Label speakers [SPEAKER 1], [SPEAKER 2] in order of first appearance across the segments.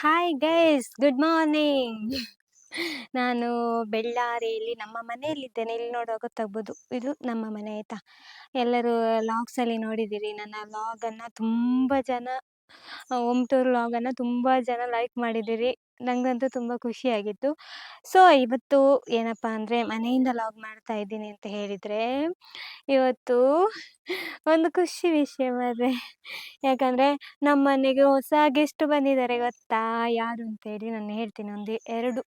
[SPEAKER 1] Hi guys, good morning. ನಾನು ಬೆಳ್ಳಾರಿಯಲ್ಲಿ ನಮ್ಮ ಮನೆಯಲ್ಲಿದ್ದೇನೆ. ಇಲ್ಲಿ ನೋಡುವಾಗ ಗೊತ್ತಾಗ್ಬೋದು, ಇದು ನಮ್ಮ ಮನೆ ಆಯ್ತಾ. ಎಲ್ಲರೂ ಲಾಗ್ಸಲ್ಲಿ ನೋಡಿದ್ದೀರಿ ನನ್ನ ಲಾಗನ್ನು. ತುಂಬ ಜನ ಹೋಮ್ ಟೂರ್ ಲಾಗನ್ನು ತುಂಬ ಜನ ಲೈಕ್ ಮಾಡಿದ್ದೀರಿ. ನನಗಂತೂ ತುಂಬ ಖುಷಿಯಾಗಿತ್ತು. ಸೊ ಇವತ್ತು ಏನಪ್ಪ ಅಂದರೆ ಮನೆಯಿಂದ ಲಾಗ್ ಮಾಡ್ತಾ ಇದ್ದೀನಿ ಅಂತ ಹೇಳಿದರೆ, ಇವತ್ತು ಒಂದು ಖುಷಿ ವಿಷಯ ಮಾರ್ರೆ. ಯಾಕಂದರೆ ನಮ್ಮ ಮನೆಗೆ ಹೊಸ ಗೆಸ್ಟ್ ಬಂದಿದ್ದಾರೆ. ಗೊತ್ತಾ ಯಾರು ಅಂತೇಳಿ ನಾನು ಹೇಳ್ತೀನಿ. ಒಂದು 2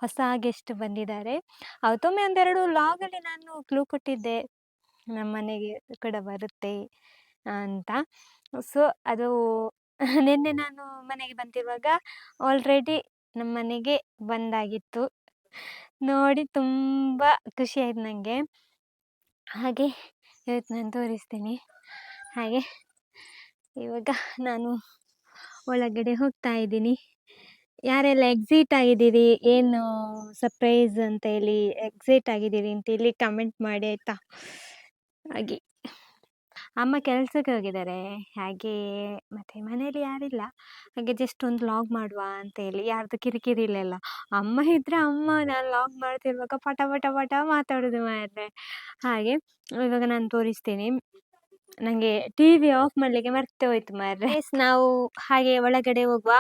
[SPEAKER 1] ಹೊಸ ಗೆಸ್ಟ್ ಬಂದಿದ್ದಾರೆ. ಅವತ್ತೊಮ್ಮೆ ಒಂದೆರಡು ಲಾಗಲ್ಲಿ ನಾನು ಕ್ಲೂ ಕೊಟ್ಟಿದ್ದೆ, ನಮ್ಮ ಮನೆಗೆ ಕೂಡ ಬರುತ್ತೆ ಅಂತ. ಸೊ ಅದು ನಿನ್ನೆ ನಾನು ಮನೆಗೆ ಬಂದಿರುವಾಗ ಆಲ್ರೆಡಿ ನಮ್ಮ ಮನೆಗೆ ಬಂದಾಗಿತ್ತು. ನೋಡಿ ತುಂಬ ಖುಷಿ ಆಯ್ತು ನನಗೆ. ಹಾಗೆ ಇವತ್ತು ನಾನು ತೋರಿಸ್ತೀನಿ. ಹಾಗೆ ಇವಾಗ ನಾನು ಒಳಗಡೆ ಹೋಗ್ತಾ ಇದ್ದೀನಿ. ಯಾರೆಲ್ಲ ಎಕ್ಸಿಟ್ ಆಗಿದ್ದೀರಿ, ಏನು ಸರ್ಪ್ರೈಸ್ ಅಂತ ಹೇಳಿ ಎಕ್ಸಿಟ್ ಆಗಿದ್ದೀರಿ ಅಂತೇಳಿ ಕಮೆಂಟ್ ಮಾಡಿ ಆಯಿತಾ. ಹಾಗೆ ಅಮ್ಮ ಕೆಲಸಕ್ಕೆ ಹೋಗಿದ್ದಾರೆ. ಹಾಗೆ ಮತ್ತು ಮನೇಲಿ ಯಾರಿಲ್ಲ. ಹಾಗೆ ಜಸ್ಟ್ ಒಂದು ಲಾಗ್ ಮಾಡುವ ಅಂತೇಳಿ, ಯಾರ್ದು ಕಿರಿಕಿರಿ ಇಲ್ಲೆಲ್ಲ. ಅಮ್ಮ ಇದ್ದರೆ ಅಮ್ಮ ನಾನು ಲಾಗ್ ಮಾಡ್ತಿರುವಾಗ ಪಟ ಪಟ ಪಟ ಮಾತಾಡೋದು ಮಾರ್ರೆ. ಹಾಗೆ ಇವಾಗ ನಾನು ತೋರಿಸ್ತೀನಿ. ನನಗೆ ಟಿ ವಿ ಆಫ್ ಮಾಡಲಿಕ್ಕೆ ಮರ್ತೆ ಹೋಯ್ತು ಮಾರ್ರೆ. ನಾವು ಹಾಗೆ ಒಳಗಡೆ ಹೋಗುವ.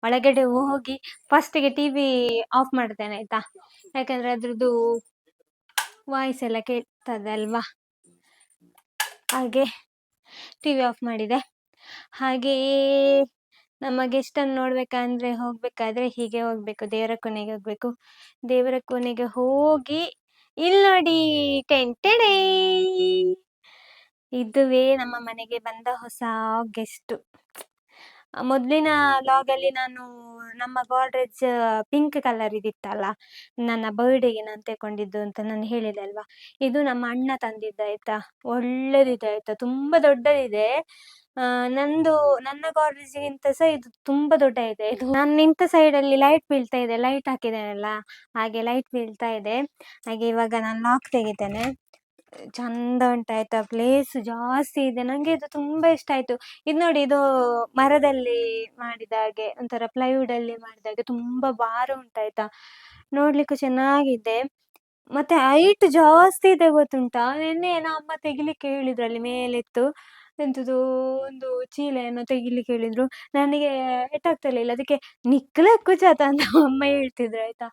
[SPEAKER 1] ಒಳಗಡೆ ಹೋಗಿ ಫಸ್ಟಿಗೆ ಟಿ ವಿ ಆಫ್ ಮಾಡ್ತೇನೆ ಆಯಿತಾ. ಯಾಕಂದರೆ ಅದ್ರದ್ದು ವಾಯ್ಸ್ ಎಲ್ಲ ಕೇಳ್ತದೆ ಅಲ್ವಾ. ಹಾಗೆ ಟಿ ವಿ ಆಫ್ ಮಾಡಿದೆ. ಹಾಗೆಯೇ ನಮ್ಮ ಗೆಸ್ಟನ್ನು ನೋಡಬೇಕಂದ್ರೆ ಹೋಗಬೇಕಾದ್ರೆ ಹೀಗೆ ಹೋಗಬೇಕು, ದೇವರ ಕೊನೆಗೆ ಹೋಗಬೇಕು. ದೇವರ ಕೊನೆಗೆ ಹೋಗಿ ಇಲ್ಲಿ ನೋಡಿ, ಟೆಂಟೆಡೇ, ಇದುವೇ ನಮ್ಮ ಮನೆಗೆ ಬಂದ ಹೊಸ ಗೆಸ್ಟು. ಮೊದಲಿನ ಲಾಗಲ್ಲಿ ನಾನು ನಮ್ಮ ಗೋಡ್ರೇಜ್ ಪಿಂಕ್ ಕಲರ್ ಇದಿತ್ತಲ್ಲ, ನನ್ನ ಬರ್ಡೇಗೆ ನಾನು ತಗೊಂಡಿದ್ದು ಅಂತ ನಾನು ಹೇಳಿದೆ ಅಲ್ವಾ. ಇದು ನಮ್ಮ ಅಣ್ಣ ತಂದಿದ್ದ ಆಯಿತಾ. ಒಳ್ಳೆದಿದೆ ಆಯಿತಾ, ತುಂಬ ದೊಡ್ಡದಿದೆ. ನನ್ನ ಗೋಡ್ರೇಜ್ಗಿಂತ ಸಹ ಇದು ತುಂಬ ದೊಡ್ಡ ಇದೆ. ಇದು ನಾನು ನಿಂತ ಸೈಡಲ್ಲಿ ಲೈಟ್ ಬೀಳ್ತಾ ಇದೆ, ಲೈಟ್ ಹಾಕಿದ್ದೇನಲ್ಲ ಹಾಗೆ ಲೈಟ್ ಬೀಳ್ತಾ ಇದೆ. ಹಾಗೆ ಇವಾಗ ನಾನು ಲಾಕ್ ತೆಗಿತೇನೆ. ಚಂದ ಉಂಟಾಯ್ತಾ, ಪ್ಲೇಸ್ ಜಾಸ್ತಿ ಇದೆ. ನನಗೆ ಇದು ತುಂಬ ಇಷ್ಟ ಆಯಿತು. ಇದು ನೋಡಿ, ಇದು ಮರದಲ್ಲಿ ಮಾಡಿದ ಹಾಗೆ, ಒಂಥರ ಪ್ಲೈವುಡಲ್ಲಿ ಮಾಡಿದ ಹಾಗೆ ತುಂಬ ಭಾರ ಉಂಟಾಯ್ತಾ. ನೋಡಲಿಕ್ಕೂ ಚೆನ್ನಾಗಿದೆ. ಮತ್ತು ಹೈಟ್ ಜಾಸ್ತಿ ಇದೆ ಗೊತ್ತುಂಟಾ. ನಿನ್ನೆ ಅಮ್ಮ ತೆಗಿಲಿಕ್ಕೆ ಹೇಳಿದ್ರು, ಅಲ್ಲಿ ಮೇಲಿತ್ತು ಎಂಥದ್ದು ಒಂದು ಚೀಲೆಯನ್ನು ತೆಗಿಲಿಕ್ಕೆ ಹೇಳಿದ್ರು. ನನಗೆ ಎಟ್ಟಾಗ್ತಿರ್ಲಿಲ್ಲ, ಅದಕ್ಕೆ ನಿಕ್ಕಲೆ ಕುಚಾತ ಅಂತ ಅಮ್ಮ ಹೇಳ್ತಿದ್ರು ಆಯಿತಾ.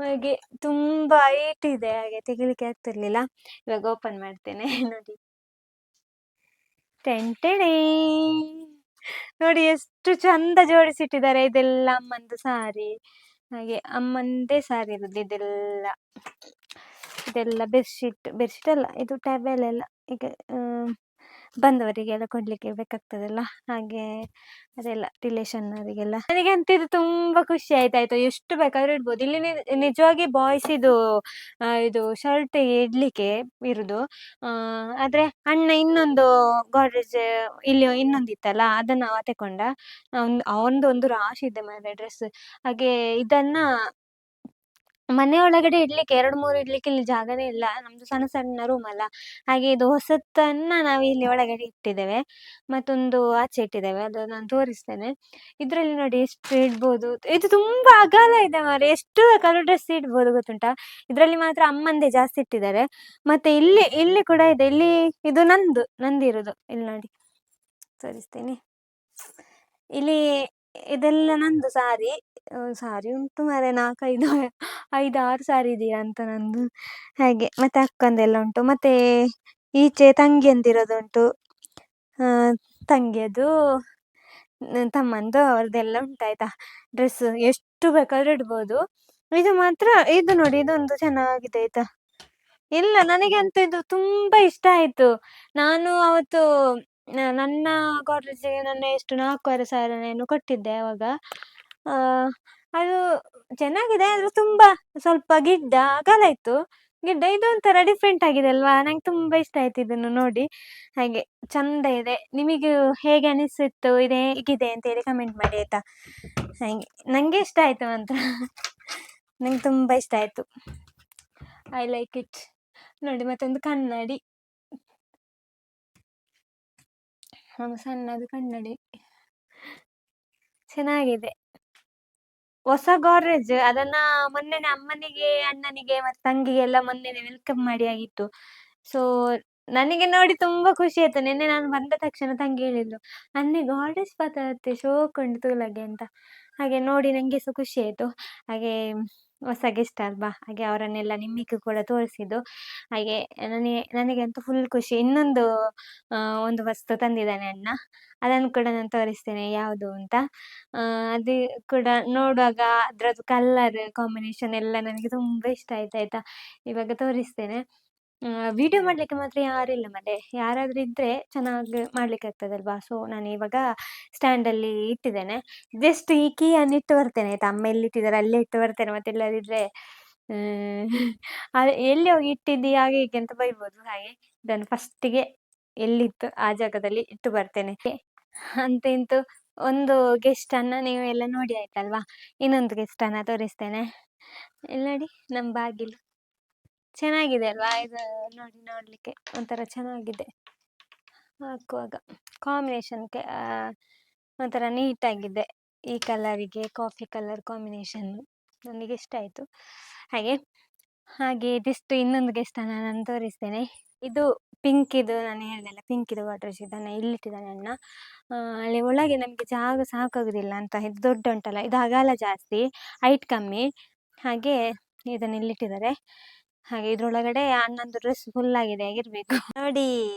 [SPEAKER 1] ಹಾಗೆ ತುಂಬ ಹೈಟ್ ಇದೆ, ಹಾಗೆ ತೆಗಿಲಿಕ್ಕೆ ಆಗ್ತಿರ್ಲಿಲ್ಲ. ಇವಾಗ ಓಪನ್ ಮಾಡ್ತೇನೆ ನೋಡಿ. ಟೆಂಟೆಡೇ, ನೋಡಿ ಎಷ್ಟು ಚಂದ ಜೋಡಿಸಿಟ್ಟಿದ್ದಾರೆ. ಇದೆಲ್ಲ ಅಮ್ಮಂದು ಸಾರಿ. ಹಾಗೆ ಅಮ್ಮಂದೇ ಸಾರಿ ಇರೋದು ಇದೆಲ್ಲ. ಇದೆಲ್ಲ ಬೆಡ್ಶೀಟ್ ಅಲ್ಲ, ಇದು ಟವೆಲ್ ಎಲ್ಲ. ಈಗ ಬಂದವರಿಗೆಲ್ಲ ಕೊಡಲಿಕ್ಕೆ ಬೇಕಾಗ್ತದಲ್ಲ, ಹಾಗೆ ಅದೆಲ್ಲ ರಿಲೇಷನ್ನವರಿಗೆಲ್ಲ. ನನಗೆ ಅಂತ ಇದು ತುಂಬ ಖುಷಿ ಆಯ್ತಾಯ್ತು. ಎಷ್ಟು ಬೇಕಾದ್ರೂ ಇಡ್ಬೋದು. ಇಲ್ಲಿ ನಿಜವಾಗಿ ಬಾಯ್ಸ್ ಇದು ಶರ್ಟ್ ಇಡಲಿಕ್ಕೆ ಇರೋದು. ಆದರೆ ಅಣ್ಣ ಇನ್ನೊಂದು ಗೋಡ್ರೇಜ್ ಇಲ್ಲಿ ಇನ್ನೊಂದಿತ್ತಲ್ಲ, ಅದನ್ನು ಅವ ತಗೊಂಡ. ಅವನದು ಒಂದು ರಾಶಿ ಇದೆ ಮಾರ್ರೆ ಡ್ರೆಸ್. ಹಾಗೆ ಇದನ್ನು ಮನೆ ಒಳಗಡೆ ಇಡ್ಲಿಕ್ಕೆ 2-3 ಇಡ್ಲಿಕ್ಕೆ ಇಲ್ಲಿ ಜಾಗನೇ ಇಲ್ಲ. ನಮ್ದು ಸಣ್ಣ ಸಣ್ಣ ರೂಮ್ ಅಲ್ಲ. ಹಾಗೆ ಇದು ಹೊಸತನ್ನ ನಾವು ಇಲ್ಲಿ ಒಳಗಡೆ ಇಟ್ಟಿದ್ದೇವೆ, ಮತ್ತೊಂದು ಆಚೆ ಇಟ್ಟಿದ್ದೇವೆ. ಅದು ನಾನು ತೋರಿಸ್ತೇನೆ. ಇದರಲ್ಲಿ ನೋಡಿ ಎಷ್ಟು ಇಡ್ಬೋದು. ಇದು ತುಂಬಾ ಅಗಲ ಇದೆ ಮಾರೆ, ಎಷ್ಟು ಬೇಕಾದ್ರೂ ಡ್ರೆಸ್ ಇಡ್ಬೋದು ಗೊತ್ತುಂಟಾ. ಇದರಲ್ಲಿ ಮಾತ್ರ ಅಮ್ಮಂದೇ ಜಾಸ್ತಿ ಇಟ್ಟಿದ್ದಾರೆ. ಮತ್ತೆ ಇಲ್ಲಿ ಕೂಡ ಇದೆ. ಇಲ್ಲಿ ಇದು ನಂದಿರೋದು. ಇಲ್ಲಿ ನೋಡಿ ತೋರಿಸ್ತೇನೆ. ಇಲ್ಲಿ ಇದೆಲ್ಲ ನಂದು ಸಾರಿ. ಸಾರಿ ಉಂಟು ಮಾರೆ, 5-6 ಸಾರಿ ಇದೆಯಾ ಅಂತ ನಂದು. ಹಾಗೆ ಮತ್ತೆ ಅಕ್ಕಂದೆಲ್ಲ ಉಂಟು. ಮತ್ತೆ ಈಚೆ ತಂಗಿಯಂದಿರೋದುಂಟು, ತಂಗಿಯದು, ತಮ್ಮಂದು, ಅವ್ರದ್ದೆಲ್ಲ ಉಂಟಾಯ್ತಾ ಡ್ರೆಸ್. ಎಷ್ಟು ಬೇಕಾದ್ರೂ ಇಡ್ಬೋದು. ಇದು ಮಾತ್ರ, ಇದು ನೋಡಿ, ಇದೊಂದು ಚೆನ್ನಾಗಿದೆ ಆಯ್ತಾ. ಇಲ್ಲ, ನನಗೆ ಅಂತ ಇದು ತುಂಬ ಇಷ್ಟ ಆಯಿತು. ನಾನು ಅವತ್ತು ನನ್ನ ಗೋಡ್ರೇಜಿಗೆ ನನ್ನ ಎಷ್ಟು 4,500 ಏನು ಕೊಟ್ಟಿದ್ದೆ ಅವಾಗ. ಅದು ಚೆನ್ನಾಗಿದೆ, ಆದರೆ ತುಂಬ ಸ್ವಲ್ಪ ಅಗಲ ಇತ್ತು. ಇದೊಂಥರ ಡಿಫ್ರೆಂಟ್ ಆಗಿದೆ ಅಲ್ವಾ. ನಂಗೆ ತುಂಬ ಇಷ್ಟ ಆಯ್ತು ಇದನ್ನು ನೋಡಿ. ಹಾಗೆ ಚಂದ ಇದೆ. ನಿಮಗೂ ಹೇಗೆ ಅನಿಸಿತ್ತು, ಇದು ಹೇಗಿದೆ ಅಂತೇಳಿ ಕಮೆಂಟ್ ಮಾಡಿ ಆಯಿತಾ. ಹಾಗೆ ನನಗೆ ಇಷ್ಟ ಆಯಿತು ಅಂತ. ನಂಗೆ ತುಂಬ ಇಷ್ಟ ಆಯಿತು. I like it. ನೋಡಿ, ಮತ್ತೊಂದು ಕನ್ನಡಿ, ಸಣ್ಣದು ಕನ್ನಡಿ ಚೆನ್ನಾಗಿದೆ. ಹೊಸ ಗಾಡ್ರೇಜ್ ಅದನ್ನ ಮೊನ್ನೆನೆ ಅಮ್ಮನಿಗೆ, ಅಣ್ಣನಿಗೆ ಮತ್ತೆ ತಂಗಿಗೆ ಎಲ್ಲ ಮೊನ್ನೆನೆ ವೆಲ್ಕಮ್ ಮಾಡಿ ಆಗಿತ್ತು. ಸೊ ನನಗೆ ನೋಡಿ ತುಂಬಾ ಖುಷಿ ಆಯ್ತು. ನಿನ್ನೆ ನಾನು ಬಂದ ತಕ್ಷಣ ತಂಗಿ ಹೇಳಿದ್ಲು, "ಅನ್ನೆ ಗಾಡ್ರೇಜ್ ಪತಾತೆ ಶೋಕುಂಡು ತೂಲಗೆ" ಅಂತ. ಹಾಗೆ ನೋಡಿ ನಂಗೆಸ ಖುಷಿ ಆಯ್ತು. ಹಾಗೆ ಹೊಸ ಗೆಸ್ಟ್ ಅಲ್ವಾ? ಹಾಗೆ ಅವರನ್ನೆಲ್ಲ ನಿಮ್ಮಿಗೂ ಕೂಡ ತೋರಿಸಿದ್ದು. ಹಾಗೆ ನನಗಂತೂ ಫುಲ್ ಖುಷಿ. ಇನ್ನೊಂದು ಒಂದು ವಸ್ತು ತಂದಿದ್ದಾನೆ ಅಣ್ಣ. ಅದನ್ನು ಕೂಡ ನಾನು ತೋರಿಸ್ತೇನೆ ಯಾವುದು ಅಂತ. ಅದು ಕೂಡ ನೋಡುವಾಗ ಅದ್ರದ್ದು ಕಲ್ಲರ್ ಕಾಂಬಿನೇಷನ್ ಎಲ್ಲ ನನಗೆ ತುಂಬಾ ಇಷ್ಟ ಆಯ್ತು ಆಯ್ತಾ. ಇವಾಗ ತೋರಿಸ್ತೇನೆ. ವಿಡಿಯೋ ಮಾಡ್ಲಿಕ್ಕೆ ಮಾತ್ರ ಯಾರಿಲ್ಲ ಮನೆ. ಯಾರಾದ್ರೂ ಇದ್ರೆ ಚೆನ್ನಾಗಿ ಮಾಡ್ಲಿಕ್ಕೆ ಆಗ್ತದಲ್ವಾ? ಸೊ ನಾನು ಇವಾಗ ಸ್ಟ್ಯಾಂಡಲ್ಲಿ ಇಟ್ಟಿದ್ದೇನೆ. ಜಸ್ಟ್ ಈ ಕೀಯನ್ನು ಇಟ್ಟು ಬರ್ತೇನೆ ಆಯ್ತಾ. ಅಮ್ಮ ಎಲ್ಲಿಟ್ಟಿದ್ದಾರೆ ಅಲ್ಲೇ ಇಟ್ಟು ಬರ್ತೇನೆ. ಮತ್ತೆ ಇಲ್ಲದಿದ್ರೆ ಎಲ್ಲಿ ಹೋಗಿ ಇಟ್ಟಿದ್ದಿ ಹಾಗೆ ಹೀಗೆ ಅಂತ ಬೈಬೋದು. ಹಾಗೆ ಇದನ್ನು ಫಸ್ಟಿಗೆ ಎಲ್ಲಿತ್ತು ಆ ಜಾಗದಲ್ಲಿ ಇಟ್ಟು ಬರ್ತೇನೆ. ಅಂತ ಇಂತು ಒಂದು ಗೆಸ್ಟ್ ಅನ್ನ ನೀವು ಎಲ್ಲ ನೋಡಿ ಆಯ್ತಲ್ವಾ? ಇನ್ನೊಂದು ಗೆಸ್ಟ್ ಅನ್ನ ತೋರಿಸ್ತೇನೆ. ಇಲ್ಲಿ ನೋಡಿ ನಮ್ಮ ಬಾಗಿಲು ಚೆನ್ನಾಗಿದೆ ಅಲ್ವಾ? ಇದು ನೋಡಿ ನೋಡ್ಲಿಕ್ಕೆ ಒಂಥರ ಚೆನ್ನಾಗಿದೆ. ಹಾಕುವಾಗ ಕಾಂಬಿನೇಷನ್ಗೆ ಒಂಥರ ನೀಟಾಗಿದೆ. ಈ ಕಲರಿಗೆ ಕಾಫಿ ಕಲರ್ ಕಾಂಬಿನೇಷನ್ ನನಗೆ ಇಷ್ಟ ಆಯಿತು. ಹಾಗೆ ಹಾಗೆ ಇದಿಷ್ಟು ಇನ್ನೊಂದು ಗೆಸ್ಟನ್ನು ನಾನು ತೋರಿಸ್ತೇನೆ. ಇದು ಪಿಂಕ್ ಇದು ನಾನು ಹೇಳಿದೆಲ್ಲ ಪಿಂಕ್ ಇದು ಗಾಡ್ರೇಜ್ ಇದನ್ನು ಇಲ್ಲಿಟ್ಟಿದ್ದಾನೆ ಅಣ್ಣ. ಅಲ್ಲಿ ಒಳಗೆ ನಮಗೆ ಜಾಗ ಸಾಕಾಗುದಿಲ್ಲ ಅಂತ. ಇದು ದೊಡ್ಡ ಉಂಟಲ್ಲ, ಇದು ಅಗಲ ಜಾಸ್ತಿ, ಹೈಟ್ ಕಮ್ಮಿ. ಹಾಗೆ ಇದನ್ನು ಇಲ್ಲಿಟ್ಟಿದ್ದಾರೆ. ಹಾಗೆ ಇದ್ರೊಳಗಡೆ ಅಣ್ಣಂದು ಡ್ರೆಸ್ ಫುಲ್ ಆಗಿದೆ ಆಗಿರ್ಬೇಕು. ನೋಡಿ,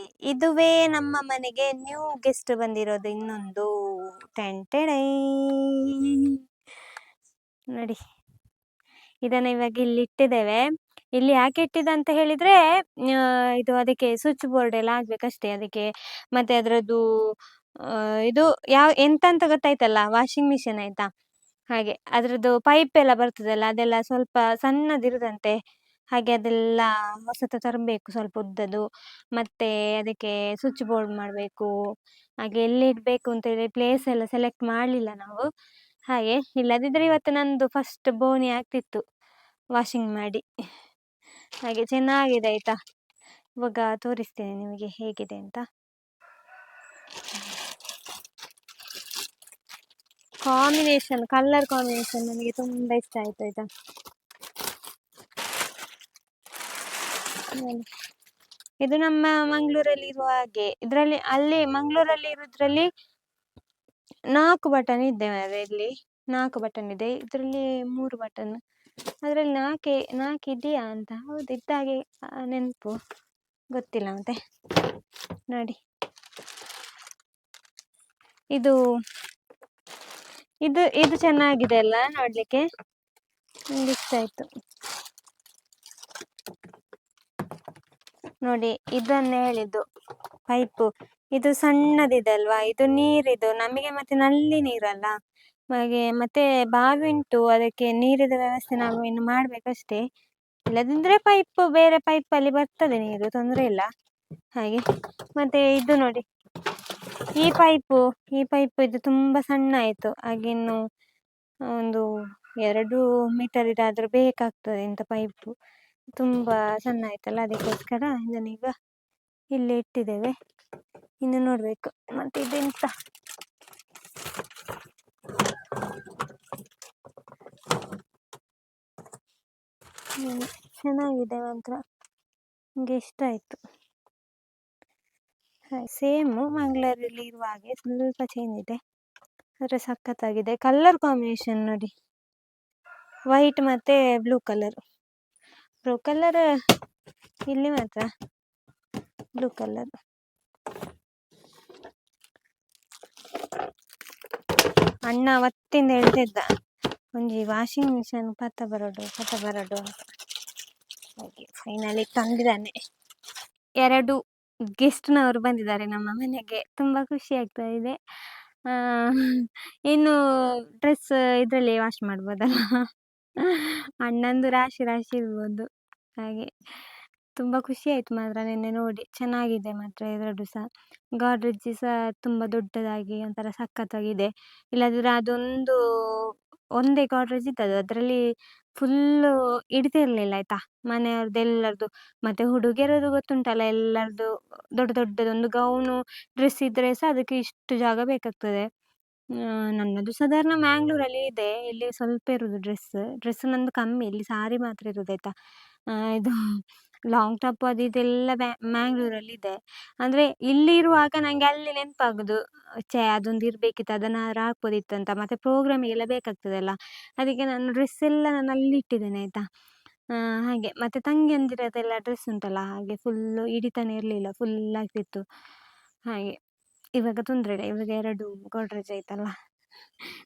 [SPEAKER 1] ಇದುವೇ ನಮ್ಮ ಮನೆಗೆ ನ್ಯೂ ಗೆಸ್ಟ್ ಬಂದಿರೋದು ಇನ್ನೊಂದು. ಟೆಂಟೆಡೈ ನೋಡಿ, ಇದನ್ನ ಇವಾಗ ಇಲ್ಲಿ ಇಟ್ಟಿದ್ದೇವೆ. ಇಲ್ಲಿ ಯಾಕೆ ಇಟ್ಟಿದ್ದು ಅಂತ ಹೇಳಿದ್ರೆ, ಇದು ಅದಕ್ಕೆ ಸ್ವಿಚ್ ಬೋರ್ಡ್ ಎಲ್ಲ ಆಗ್ಬೇಕಷ್ಟೇ ಅದಕ್ಕೆ. ಮತ್ತೆ ಅದ್ರದ್ದು ಇದು ಎಂತ ಅಂತ ಗೊತ್ತಾಯ್ತಲ್ಲ, ವಾಷಿಂಗ್ ಮಿಷಿನ್ ಆಯ್ತಾ. ಹಾಗೆ ಅದ್ರದ್ದು ಪೈಪ್ ಎಲ್ಲ ಬರ್ತದಲ್ಲ, ಅದೆಲ್ಲ ಸ್ವಲ್ಪ ಸಣ್ಣದಿರುದಂತೆ. ಹಾಗೆ ಅದೆಲ್ಲ ಹೊಸತು ತರಬೇಕು, ಸ್ವಲ್ಪ ಉದ್ದದು. ಮತ್ತೆ ಅದಕ್ಕೆ ಸ್ವಿಚ್ ಬೋರ್ಡ್ ಮಾಡಬೇಕು. ಹಾಗೆ ಎಲ್ಲಿ ಇಡಬೇಕು ಅಂತೇಳಿ ಪ್ಲೇಸ್ ಎಲ್ಲ ಸೆಲೆಕ್ಟ್ ಮಾಡಲಿಲ್ಲ ನಾವು. ಹಾಗೆ ಇಲ್ಲದಿದ್ರೆ ಇವತ್ತು ನಂದು ಫಸ್ಟ್ ಬೋನಿ ಆಗ್ತಿತ್ತು ವಾಷಿಂಗ್ ಮಾಡಿ. ಹಾಗೆ ಚೆನ್ನಾಗಿದೆ ಆಯ್ತಾ. ಇವಾಗ ತೋರಿಸ್ತೇನೆ ನಿಮಗೆ ಹೇಗಿದೆ ಅಂತ. ಕಾಂಬಿನೇಷನ್, ಕಲರ್ ಕಾಂಬಿನೇಷನ್ ನನಗೆ ತುಂಬಾ ಇಷ್ಟ ಆಯ್ತು ಆಯ್ತಾ. ಇದು ನಮ್ಮ ಮಂಗಳೂರಲ್ಲಿ ಇರುವ ಹಾಗೆ. ಇದರಲ್ಲಿ ಅಲ್ಲಿ ಮಂಗಳೂರಲ್ಲಿ ಇರೋದ್ರಲ್ಲಿ 4 ಬಟನ್ ಇದೆ ಇಲ್ಲಿ 4 ಬಟನ್ ಇದೆ. ಇದರಲ್ಲಿ 3 ಬಟನ್. ಅದರಲ್ಲಿ 4 ಇದೆಯಾ ಅಂತ. ಹೌದು ಇದ್ದ ಹಾಗೆ ನೆನಪು, ಗೊತ್ತಿಲ್ಲ ಮತ್ತೆ. ನೋಡಿ, ಇದು ಇದು ಇದು ಚೆನ್ನಾಗಿದೆ ಅಲ್ಲ ನೋಡ್ಲಿಕ್ಕೆ, ನಂಗೆ ಇಷ್ಟ ಆಯ್ತು. ನೋಡಿ, ಇದನ್ನೇ ಹೇಳಿದ್ದು ಪೈಪು. ಇದು ಸಣ್ಣದಿದೆ ಅಲ್ವಾ, ಇದು ನೀರಿದು ನಮಗೆ ಮತ್ತೆ ನಲ್ಲಿ ನೀರಲ್ಲ. ಹಾಗೆ ಮತ್ತೆ ಬಾವಿ ಉಂಟು, ಅದಕ್ಕೆ ನೀರಿನ ವ್ಯವಸ್ಥೆ ನಾವು ಇನ್ನು ಮಾಡ್ಬೇಕಷ್ಟೇ. ಇಲ್ಲದಿದ್ರೆ ಪೈಪ್, ಬೇರೆ ಪೈಪ್ ಅಲ್ಲಿ ಬರ್ತದೆ ನೀರು, ತೊಂದರೆ ಇಲ್ಲ. ಹಾಗೆ ಮತ್ತೆ ಇದು ನೋಡಿ, ಈ ಪೈಪು ಇದು ತುಂಬಾ ಸಣ್ಣ ಆಯ್ತು. ಹಾಗೆ ಇನ್ನು ಒಂದು 2 ಮೀಟರ್ ಇದಾದ್ರೂ ಬೇಕಾಗ್ತದೆ ಇಂಥ ಪೈಪು. ತುಂಬಾ ಸಣ್ಣ ಆಯ್ತಲ್ಲ, ಅದಕ್ಕೋಸ್ಕರ ಇದನ್ನೀಗ ಇಲ್ಲಿ ಇಟ್ಟಿದ್ದೇವೆ. ಇನ್ನು ನೋಡ್ಬೇಕು ಮತ್ತೆ ಇದೆಂತ. ಚೆನ್ನಾಗಿದೆ ಮಾತ್ರ, ನಂಗೆ ಇಷ್ಟ ಆಯ್ತು. ಸೇಮು ಮಂಗಳೂರಲ್ಲಿ ಇರುವ ಹಾಗೆ, ಸ್ವಲ್ಪ ಚೇಂಜ್ ಇದೆ, ಆದರೆ ಸಖತ್ತಾಗಿದೆ. ಕಲರ್ ಕಾಂಬಿನೇಷನ್ ನೋಡಿ, ವೈಟ್ ಮತ್ತೆ ಬ್ಲೂ ಕಲರ್ ಇಲ್ಲಿ ಮಾತ್ರ ಬ್ಲೂ ಕಲರ್. ಅಣ್ಣ ಅವತ್ತಿಂದ ಹೇಳ್ತಿದ್ದ ಒಂಜಿ ವಾಷಿಂಗ್ ಮಿಷಿನ್ ಪತ್ತ ಬರೋಡು ಅಂತ. ಹಾಗೆ ಫೈನಲಿ ತಂದಿದ್ದಾನೆ. 2 ಗೆಸ್ಟ್ನವರು ಬಂದಿದ್ದಾರೆ ನಮ್ಮ ಮನೆಗೆ, ತುಂಬಾ ಖುಷಿ ಆಗ್ತಾ ಇದೆ. ಇನ್ನು ಡ್ರೆಸ್ ಇದರಲ್ಲಿ ವಾಶ್ ಮಾಡ್ಬೋದಲ್ಲ, ಅಣ್ಣಂದು ರಾಶಿ ರಾಶಿ ಇರ್ಬೋದು. ಹಾಗೆ ತುಂಬ ಖುಷಿ ಆಯ್ತು ಮಾತ್ರ ನಿನ್ನೆ ನೋಡಿ. ಚೆನ್ನಾಗಿದೆ ಮಾತ್ರ ಎರಡೂ ಸಹ. ಗಾಡ್ರೇಜ್ ಸಹ ತುಂಬ ದೊಡ್ಡದಾಗಿ ಒಂಥರ ಸಖತ್ತಾಗಿದೆ. ಇಲ್ಲದಿದ್ರೆ ಅದೊಂದು ಒಂದೇ ಗಾಡ್ರೇಜ್ ಇದ್ದದ್ದು, ಅದರಲ್ಲಿ ಫುಲ್ಲು ಹಿಡಿತಿರ್ಲಿಲ್ಲ ಆಯ್ತಾ, ಮನೆಯವ್ರದ್ದು ಎಲ್ಲರದ್ದು. ಮತ್ತೆ ಹುಡುಗಿಯರದ್ದು ಗೊತ್ತುಂಟಲ್ಲ, ಎಲ್ಲರದ್ದು ದೊಡ್ಡ ದೊಡ್ಡದೊಂದು ಗೌನು ಡ್ರೆಸ್ ಇದ್ರೆ ಸಹ ಅದಕ್ಕೆ ಇಷ್ಟು ಜಾಗ ಬೇಕಾಗ್ತದೆ. ನನ್ನದು ಸಾಧಾರಣ ಮ್ಯಾಂಗ್ಳೂರಲ್ಲಿ ಇದೆ. ಇಲ್ಲಿ ಸ್ವಲ್ಪ ಇರುದು ಡ್ರೆಸ್. ಡ್ರೆಸ್ ನಂದು ಕಮ್ಮಿ. ಇಲ್ಲಿ ಸಾರಿ ಮಾತ್ರ ಇರುದಾಯ್ತಾ. ಇದು ಲಾಂಗ್ ಟಾಪ್ ಅದು ಇದೆಲ್ಲ ಮ್ಯಾಂಗ್ಳೂರಲ್ಲಿದೆ. ಅಂದ್ರೆ ಇಲ್ಲಿ ಇರುವಾಗ ನಂಗೆ ಅಲ್ಲಿ ನೆನಪಾಗುದು. ಛೇ! ಅದೊಂದು ಇರ್ಬೇಕಿತ್ತು, ಅದನ್ನಾದ್ರು ಹಾಕ್ಬೋದಿತ್ತಂತ. ಮತ್ತೆ ಪ್ರೋಗ್ರಾಮಿಗೆಲ್ಲ ಬೇಕಾಗ್ತದಲ್ಲ. ಅದಕ್ಕೆ ನಾನು ಡ್ರೆಸ್ ಎಲ್ಲ ನಾನು ಅಲ್ಲಿ ಇಟ್ಟಿದ್ದೇನೆ ಆಯ್ತಾ. ಹಾಗೆ. ಮತ್ತೆ ತಂಗಿಯಂದಿರದೆಲ್ಲ ಡ್ರೆಸ್ ಉಂಟಲ್ಲ, ಹಾಗೆ ಫುಲ್ಲು ಹಿಡಿತಾನೆ ಇರ್ಲಿಲ್ಲ. ಫುಲ್ ಆಗ್ತಿತ್ತು. ಹಾಗೆ. ಇವಾಗ ತೊಂದ್ರೆ ಇಲ್ಲ. ಇವಾಗ 2 ಗೋಡ್ರೇಜ್ ಆಯ್ತಲ್ಲ.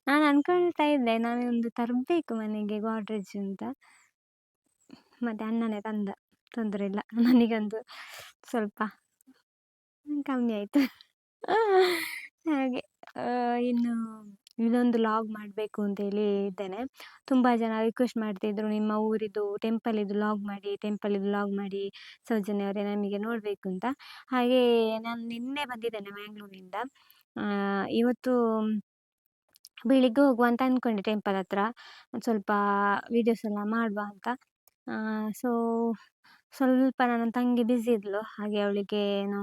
[SPEAKER 1] ನಾನು ಅನ್ಕೊಳ್ತಾ ಇದ್ದೆ ನಾನೊಂದು ತರ್ಬೇಕು ಮನೆಗೆ ಗೋಡ್ರೇಜ್ ಅಂತ. ಮತ್ತೆ ಅಣ್ಣನೇ ತಂದ. ತೊಂದ್ರೆ ಇಲ್ಲ. ನನಗಂತೂ ಸ್ವಲ್ಪ ಕಮ್ಮಿ ಆಯ್ತು. ಹಾಗೆ. ಇನ್ನು ಇದೊಂದು ಲಾಗ್ ಮಾಡಬೇಕು ಅಂತೇಳಿ ಇದ್ದೇನೆ. ತುಂಬಾ ಜನ ರಿಕ್ವೆಸ್ಟ್ ಮಾಡ್ತಿದ್ರು, ನಿಮ್ಮ ಊರಿದು ಟೆಂಪಲಿದು ಲಾಗ್ ಮಾಡಿ, ಟೆಂಪಲಿದು ಲಾಗ್ ಮಾಡಿ ಸೌಜನ್ಯ ಅವರೇ, ನಮಗೆ ನೋಡಬೇಕು ಅಂತ. ಹಾಗೆ ನಾನು ನಿನ್ನೆ ಬಂದಿದ್ದೇನೆ ಮ್ಯಾಂಗ್ಳೂರಿಂದ. ಇವತ್ತು ಬೆಳಿಗ್ಗೆ ಹೋಗುವ ಅಂತ ಅಂದ್ಕೊಂಡೆ ಟೆಂಪಲ್ ಹತ್ರ. ಒಂದ್ ಸ್ವಲ್ಪ ವೀಡಿಯೋಸ್ ಎಲ್ಲ ಮಾಡುವ ಅಂತ. ಸೊ ಸ್ವಲ್ಪ ನನ್ನ ತಂಗಿ ಬ್ಯುಸಿ ಇದ್ಲು. ಹಾಗೆ ಅವಳಿಗೆ ಏನೋ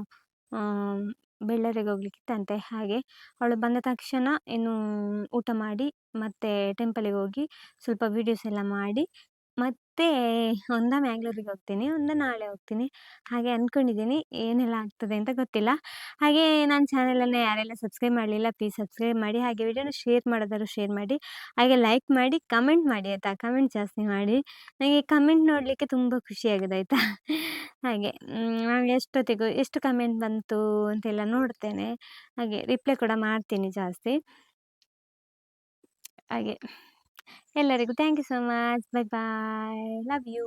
[SPEAKER 1] ಬೆಳ್ಳರಿಗೆ ಹೋಗ್ಲಿಕ್ಕಿತ್ತಂತೆ. ಹಾಗೆ ಅವಳು ಬಂದ ತಕ್ಷಣ ಇನ್ನು ಊಟ ಮಾಡಿ ಮತ್ತೆ ಟೆಂಪಲಿಗೆ ಹೋಗಿ ಸ್ವಲ್ಪ ವೀಡಿಯೋಸ್ ಎಲ್ಲ ಮಾಡಿ ಮತ್ತೆ ಮ್ಯಾಂಗ್ಳೂರಿಗೆ ಹೋಗ್ತೀನಿ, ನಾಳೆ ಹೋಗ್ತೀನಿ. ಹಾಗೆ ಅಂದ್ಕೊಂಡಿದ್ದೀನಿ. ಏನೆಲ್ಲ ಆಗ್ತದೆ ಅಂತ ಗೊತ್ತಿಲ್ಲ. ಹಾಗೆ ನನ್ನ ಚಾನಲನ್ನು ಯಾರೆಲ್ಲ ಸಬ್ಸ್ಕ್ರೈಬ್ ಮಾಡಲಿಲ್ಲ ಪ್ಲೀಸ್ ಸಬ್ಸ್ಕ್ರೈಬ್ ಮಾಡಿ. ಹಾಗೆ ವಿಡಿಯೋನ ಶೇರ್ ಮಾಡೋದಾದ್ರು ಶೇರ್ ಮಾಡಿ. ಹಾಗೆ ಲೈಕ್ ಮಾಡಿ, ಕಮೆಂಟ್ ಮಾಡಿ ಆಯಿತಾ. ಕಮೆಂಟ್ ಜಾಸ್ತಿ ಮಾಡಿ. ನನಗೆ ಕಮೆಂಟ್ ನೋಡಲಿಕ್ಕೆ ತುಂಬ ಖುಷಿಯಾಗುದು ಆಯಿತಾ. ಹಾಗೆ ನಾನು ಎಷ್ಟೊತ್ತಿಗೂ ಎಷ್ಟು ಕಮೆಂಟ್ ಬಂತು ಅಂತೆಲ್ಲ ನೋಡ್ತೇನೆ. ಹಾಗೆ ರಿಪ್ಲೈ ಕೂಡ ಮಾಡ್ತೀನಿ ಜಾಸ್ತಿ. ಹಾಗೆ ಎಲ್ಲರಿಗೂ thank you so much. Bye bye. Love you.